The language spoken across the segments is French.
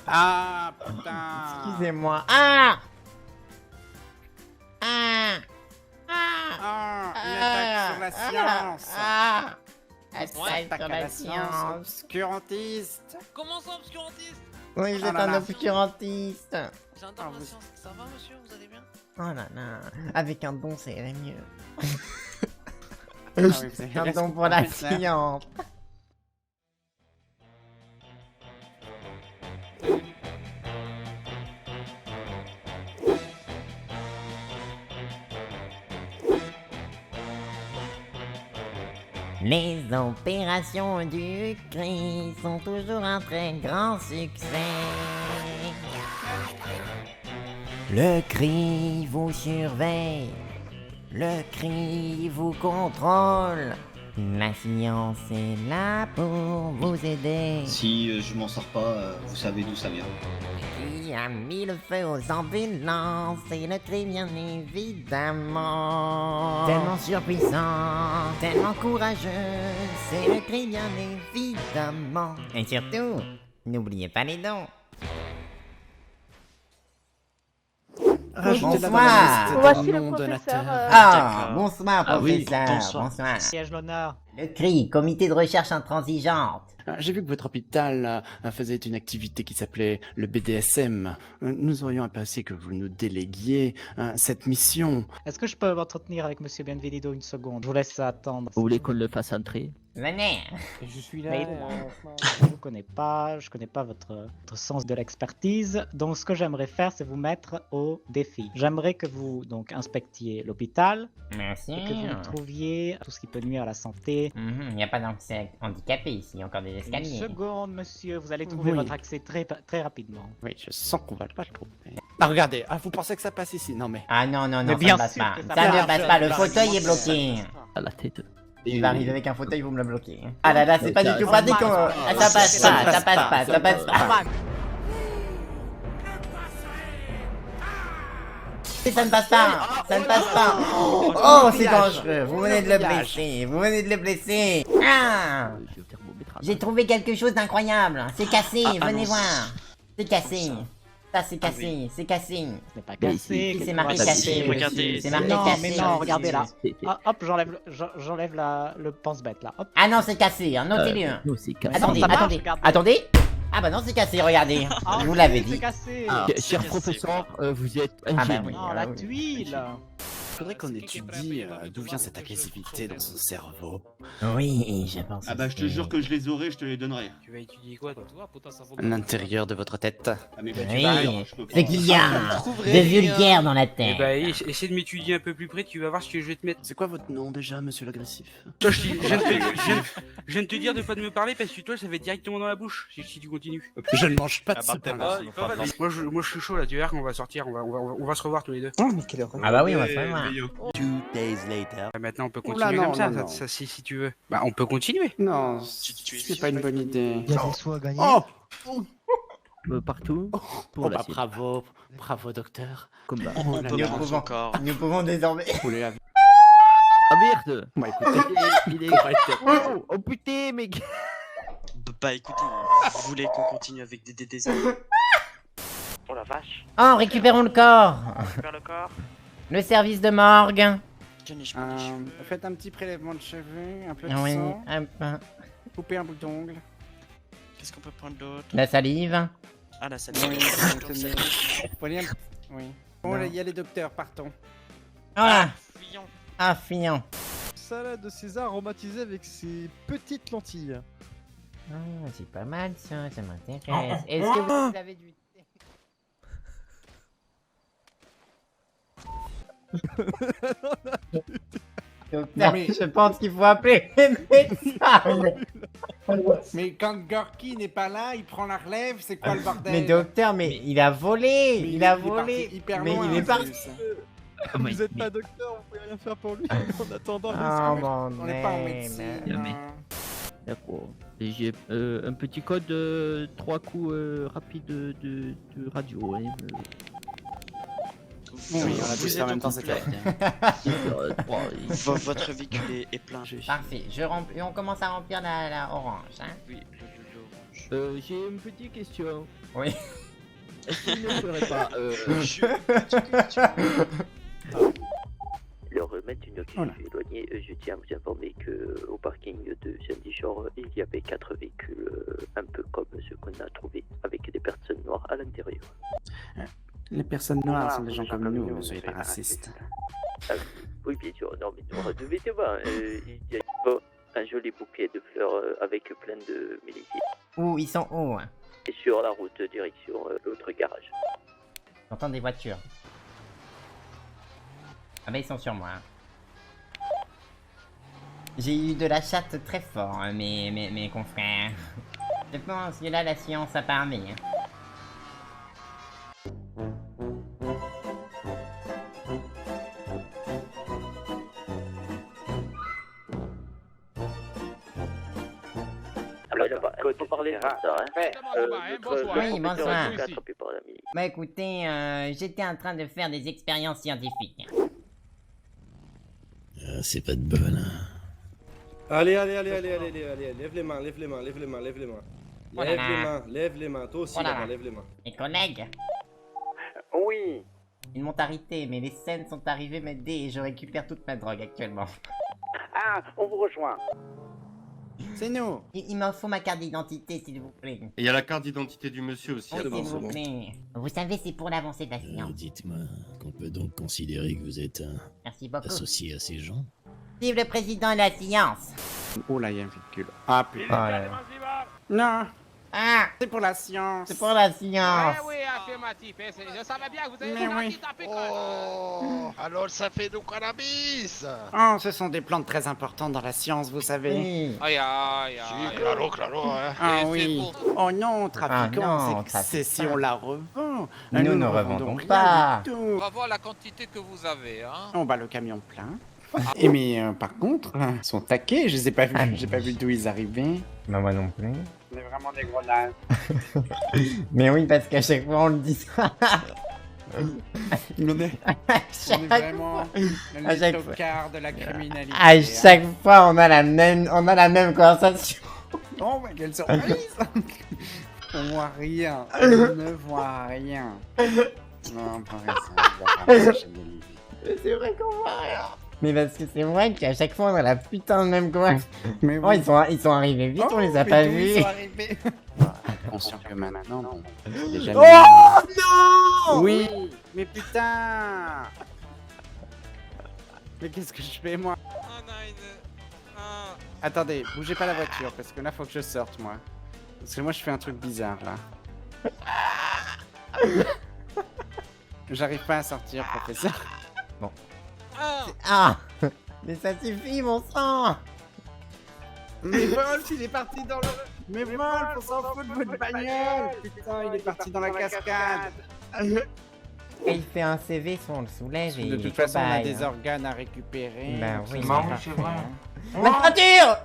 Ah, putain. Excusez-moi. Ah Ah Ah, une attaque sur la science. Attaque Attaque sur à la la science science. obscurantiste. Comment ça, obscurantiste? Oui, vous Oh êtes là un là. obscurantiste. J'adore la vous- science. Ça va, monsieur? Vous allez bien? Oh là là. Avec un don, ça irait mieux. Ah oui, vous avez Un raison, don pour la professeur. science. Les opérations du CRI sont toujours un très grand succès. Le CRI vous surveille, le CRI vous contrôle. La science est là pour vous aider. Si je m'en sors pas, vous savez d'où ça vient. Qui a mis le feu aux ambulances? C'est le CRI bien évidemment. Tellement surpuissant, tellement courageux, c'est le CRI bien évidemment. Et surtout, n'oubliez pas les dons. Rajoutez de la Bonsoir. valeur Voici au le nom professeur. donateur. Ah, bonsoir Ah oui, professeur, bonsoir. bonsoir. Siège l'honneur. Le CRI, comité de recherche intransigeante. J'ai vu que votre hôpital faisait une activité qui s'appelait le BDSM. Nous aurions apprécié que vous nous déléguiez cette mission. Est-ce que je peux m'entretenir avec Monsieur Benvenido une seconde? Je vous laisse attendre. Vous voulez qu'on le fasse entrer? Venez. Je suis là. Mais je vous connais pas, votre sens de l'expertise. Donc ce que j'aimerais faire, c'est vous mettre au défi. J'aimerais que vous donc inspectiez l'hôpital Merci. et que vous trouviez tout ce qui peut nuire à la santé. Il n'y a pas d'accès handicapé ici, il y a encore des Une escaliers. seconde, monsieur, vous allez trouver Oui. votre accès très rapidement. Oui, je sens qu'on va pas le trouver. Ah, regardez, vous pensez que ça passe ici? Non, mais. Ah non, non, Mais non, ça bien ne passe sûr pas. que Ça ça ne passe. passe pas, le Ça fauteuil est passe. bloqué. À la tête. Il va arriver avec un fauteuil, vous me le bloquez. Ah là là, c'est pas du tout Ça pratique. passe pas. Ah, ça passe pas, ça passe pas, ça passe pas. Ça ne passe pas, ça ne passe pas. Oh, c'est dangereux. Vous venez de le blesser, vous venez de le blesser. Ah, Le thermomètre. j'ai trouvé quelque chose d'incroyable. C'est cassé, venez voir. C'est cassé. Ça, c'est cassé, c'est cassé. Ce n'est pas Mais cassé. ici, qu'est-ce C'est qu'on marqué va cassé. dire? regardez, C'est marqué Non, cassé. mais non, regardez là. C'est- Ah, hop, j'enlève le pense-bête là. Hop. Ah non, c'est cassé, hein, notez-le. Non, c'est cassé. Attendez, ça marche, attendez, regardez. attendez. Ah bah non, c'est cassé, regardez. Ah, Je vous oui, l'avais c'est dit. cassé. Ah, C'est cher cassé, professeur, vous êtes un bah génie. oui. Non, la tuile. Il faudrait qu'on étudie d'où vient cette agressivité dans son cerveau. Oui, je pense. Ah bah je te jure que je les aurai, je te les donnerai. Tu vas étudier quoi, toi? L'intérieur de votre tête. Ah mais bah, tu Oui, vas rire, je peux pas. ce qu'il y a de vulgaire dans la tête. Eh bah, essaie de m'étudier un peu plus près, tu vas voir ce que je vais te mettre. C'est quoi votre nom déjà, monsieur l'agressif? Toi, je viens de te dire de pas de me parler parce que toi, ça va être directement dans la bouche si tu continues. Je ne mange pas de Ah, ce pain-là. Moi, je suis chaud là, tu verras qu'on va sortir, on va se revoir tous les deux. Oh, mais quelle horreur. Ah bah oui, on va se voir. 2 days later. Maintenant, on peut Oula, continuer non, comme ça, non, ça, non. si tu veux. Bah, on peut continuer. Non, c'est pas une bonne idée. Il y a des sous à gagner. Oh, Partout pour la sienne. bravo, bravo docteur. Combat. Oh là Nous là, pouvons, nous pouvons désormais. vous voulez la... Ah merde! Bah écoutez, Il est... Oh, oh putain, mec! Bah écoutez, vous voulez qu'on continue avec des Oh la vache. Oh, récupérons le corps. Récupère le corps. Le service de morgue. Tenez, je prends des cheveux. faites un petit prélèvement de cheveux, un peu de Oui, sang, hop. coupez un bout d'ongle. Qu'est-ce qu'on peut prendre d'autre? La salive. Ah la salle. Oui, tenez. Prenez un... Oui. Bon, là, il y a les docteurs, partons. Voilà. Fuyons. Ah, fion. Salade de César aromatisée avec ses petites lentilles. Ah, c'est pas mal ça, ça m'intéresse. Est-ce que vous avez du thé? Docteur, mais- je pense qu'il faut appeler les médecins. Mais quand Gorky n'est pas là, il prend la relève, c'est quoi le bordel? Mais docteur, mais il a volé, Mais il a est parti volé. hyper Mais loin, il est en parti. plus. Vous êtes pas docteur, vous pouvez rien faire pour lui. En attendant, Oh les mon On n'est pas en nez, médecine. mais- D'accord. Et j'ai un petit code 3 coups rapides de radio. Hein, Oui, on a Vous tous êtes en même au temps, c'est complet. trois, Votre véhicule est plein. Parfait, je remplis, on commence à remplir la orange. Hein. Oui, le orange. J'ai une petite question. Oui. Est-ce qu'il ne serait pas... Leur remettre une activité éloignée, je tiens à vous informer que au parking de Sandy Shore, il y avait 4 véhicules un peu comme ceux qu'on a trouvés, avec des personnes noires à l'intérieur. Les personnes noires sont des gens comme nous, ne soyez pas racistes. Ah, oui, bien sûr, non mais noir de vêtements, il y a un joli bouquet de fleurs avec plein de mélisiers. Où ils sont où? Et sur la route direction l'autre garage. J'entends des voitures. Ah bah ils sont sur moi. J'ai eu de la chatte très fort, mes confrères. Je pense que là la science a parlé. Alors, il faut parler de ça, hein. Oui, bonsoir. Attrapé par la milice. Bah écoutez, j'étais en train de faire des expériences scientifiques. C'est pas de bol. Allez, lève les mains, lève les mains, lève les mains, lève les mains. Oh là là. Lève les mains, toi aussi, Oh là là-bas, là. lève les mains. Mes collègues, Oui. ils m'ont arrêté, mais les scènes sont arrivées m'aider et je récupère toute ma drogue actuellement. Ah, on vous rejoint. C'est nous. Il m'en faut ma carte d'identité, s'il vous plaît. Et il y a la carte d'identité du monsieur aussi. Oui, c'est bon, s'il c'est vous bon. plaît. Vous savez, c'est pour l'avancée de la science. Dites-moi qu'on peut donc considérer que vous êtes Merci beaucoup. associé à ces gens. Vive le président de la science. Oh là, il y a un véhicule. Ah putain. Non, Ah, c'est pour la science. c'est pour la science. oui, affirmatif. Je savais bien que vous Mais oui. Oh, alors ça fait du cannabis. Oh, ce sont des plantes très importantes dans la science, vous savez. Oui. Aïe, aïe, Si, claro, hein. Ah oui. Oh non, trafiquant, Ah non, c'est si on la revend. Nous ne revendons pas. Rien du tout. On va voir la quantité que vous avez, hein. On bat le camion plein. Et mais par contre, ils sont taqués, je les ai pas vus, Ah, mais- j'ai pas vu d'où ils arrivaient. Bah moi non plus. On est vraiment des gros nazes. Mais oui, parce qu'à chaque fois on le dit ça. On est chaque vraiment à chaque les fois. tocards de la criminalité. À chaque fois on a la même conversation. Oh, mais quelle surprise. On voit rien, on ne voit rien. Non, pas raison, C'est vrai qu'on voit rien. Mais parce que c'est vrai qu'à chaque fois on a la putain de même conversation. Mais Oh, ils sont arrivés vite, on les a pas vus. Ils sont arrivés. Conscient que maintenant, bon, c'est déjà Oh non. oui, mais putain. Mais qu'est-ce que je fais moi? Attendez, bougez pas la voiture parce que là faut que je sorte moi. Parce que moi je fais un truc bizarre là. J'arrive pas à sortir, professeur. Ah. Mais ça suffit, mon sang. Mais Wolf, il est parti dans le... Mais Wolf, on s'en fout de votre bagnole. Putain, il est parti dans la cascade. Et il fait un CV, soit on le soulève et De il est toute façon, on a cobaye, des hein. organes à récupérer. Bah donc oui, ça sera mais- parfait, hein. La voiture.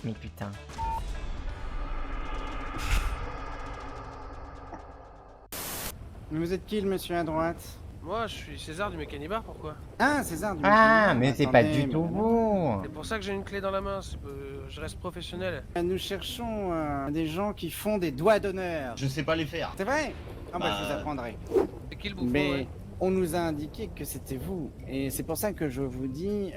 Mais putain. Mais vous êtes qui le monsieur à droite? Moi, je suis César du Mécanibar, pourquoi? Ah, César du Ah, Mécanibar. mais c'est pas Attendez, du tout mais- vous. C'est pour ça que j'ai une clé dans la main, je reste professionnel. Nous cherchons des gens qui font des doigts d'honneur. Je sais pas les faire. C'est vrai? Ah bah, Bah, je vous apprendrai. C'est qui le bouffon, Mais ouais? on nous a indiqué que c'était vous. Et c'est pour ça que je vous dis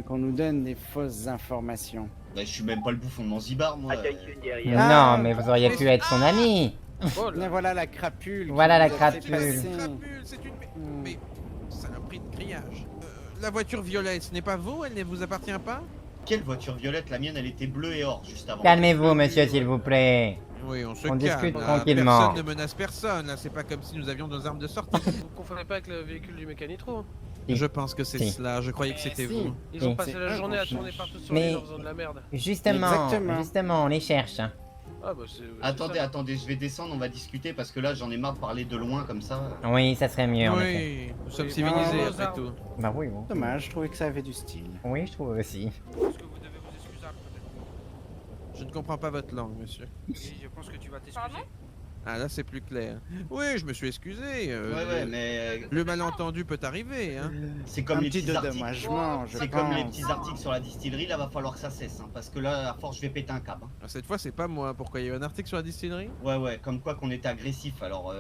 qu'on nous donne des fausses informations. Bah, je suis même pas le bouffon de Manzibar, moi. Ah, Non, mais vous auriez pu être son ami. Oh Et là. voilà la crapule. qui Voilà la nous a fait crapule. passer. C'est une... Hmm. Mais... Saloperie de grillage. La voiture violette, ce n'est pas vous? Elle ne vous appartient pas? Quelle voiture violette? La mienne, elle était bleue et or juste avant. Calmez-vous, monsieur, s'il vous plaît. Oui, on se On calme. discute là. tranquillement. Personne ne menace personne. Là, c'est pas comme si nous avions nos armes de sortie. Vous confondez pas avec le véhicule du Mécanitro? Si. Je pense que c'est Si. cela. Je croyais que c'était Si. vous. Ils ont Si. passé la C'est journée à eux qu'on tourner cherche. partout sur Mais- l'île en faisant de la merde. Exactement. Justement, on les cherche. Ah bah c'est... Attendez, c'est ça. attendez, je vais descendre, on va discuter parce que là, j'en ai marre de parler de loin comme ça. Oui, ça serait mieux, en effet. Oui, nous sommes Oui, civilisés bah, après armes. tout. Bah oui, bon. Dommage, je trouvais que ça avait du style. Oui, je trouve aussi. Est-ce que vous devez vous excuser peut-être? Je ne comprends pas votre langue, monsieur. Je pense que tu vas t'excuser. Ah là c'est plus clair. Oui, je me suis excusé. Ouais, mais Le malentendu peut arriver, hein. c'est comme Un les petit petits articles. dédommagement, je C'est comme les pense. petits articles sur la distillerie, là va falloir que ça cesse, hein, parce que là, à force, je vais péter un câble. hein. Cette fois c'est pas moi. Pourquoi il y a eu un article sur la distillerie? Ouais, comme quoi qu'on était agressif, alors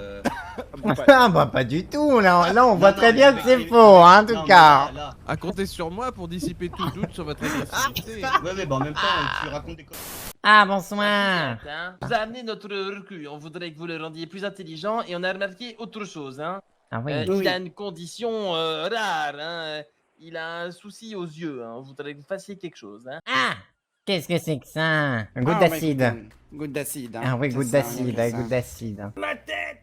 Ah bah pas du tout, là on voit Non, très non, bien mais que c'est mais- faux, hein, en non, tout mais cas. là- À compter sur moi pour dissiper tout doute sur votre agressivité. Ouais, bah en même temps, tu racontes des conneries. Ah bonsoir. Vous a amené notre recrue, on voudrait que vous le rendiez plus intelligent et on a remarqué autre chose. Hein. Ah oui. Il a une condition rare, hein. Il a un souci aux yeux, hein. On voudrait que vous fassiez quelque chose. Hein. Ah, qu'est-ce que c'est que ça? Un goutte Ah, d'acide. Goutte d'acide. Hein. Ah oui, C'est goutte ça, on d'acide, appelle ça. goutte d'acide. Ma tête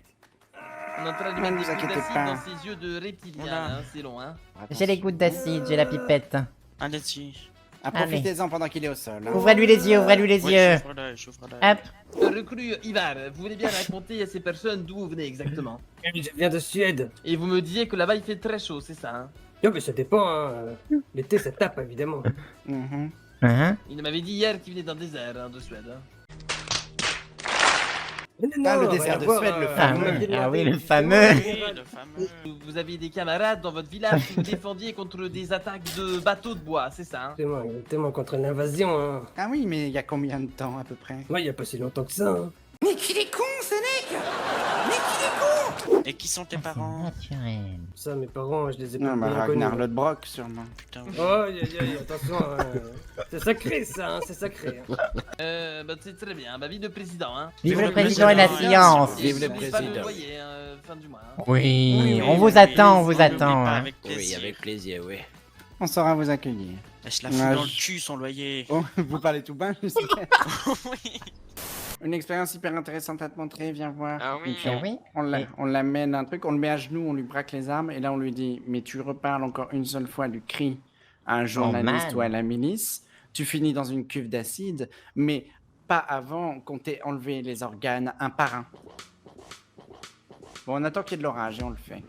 On est en train de Ne mettre vous des gouttes inquiétez d'acide pas. dans ses yeux de reptilien, Oula. hein. C'est long, hein. J'ai les gouttes d'acide, j'ai la pipette. Allez-y. Ah, profitez-en pendant qu'il est au sol. hein. Ouvrez-lui les yeux, ouvrez-lui les Ouais, yeux. j'ouvre l'œil. Hop. Recrue Ivar, vous voulez bien raconter à ces personnes d'où vous venez exactement? Je viens de Suède. Et vous me disiez que là-bas il fait très chaud, c'est ça, hein? Non, mais ça dépend, hein. L'été, ça tape, évidemment. Mhm. Hein? Il m'avait dit hier qu'il venait d'un désert, hein, de Suède. Hein. Ah, le désert de Suède, le Ah fameux. oui, ah oui, le fameux. Oui, le fameux. Vous aviez des camarades dans votre village qui vous défendiez contre des attaques de bateaux de bois, c'est ça, hein? Exactement, contre l'invasion, hein. Ah oui, mais il y a combien de temps à peu près? Ouais, il y a pas si longtemps que ça, hein. Mais qu'il est con, ce mec! Et qui sont tes parents? Naturel. Ça, mes parents, je les ai Non, pas bah, bien connus. Ragnar Lodbrok, sûrement. Putain. Oh, attention, hein. C'est sacré, ça, hein, c'est sacré. Hein. Bah c'est très bien, ma vie de président, hein. Vive le président et la science. Vive le Et n'oubliez pas président. le loyer, hein, fin du mois. Hein. Oui, on vous attend, on vous n'oublie attend. pas, hein. avec plaisir. Oui, avec plaisir, oui. On saura vous accueillir. Laisse la Ouais, foule dans le je- cul, son loyer. Oh, vous parlez tout bas, je sais. Oui. Une expérience hyper intéressante à te montrer, viens voir. Ah oui. Et puis Eh oui. on l'amène un truc, on le met à genoux, on lui braque les armes, et là on lui dit, mais tu reparles encore une seule fois du cri à un journaliste man. ou à la milice, tu finis dans une cuve d'acide, mais pas avant qu'on t'ait enlevé les organes un par un. Bon, on attend qu'il y ait de l'orage et on le fait.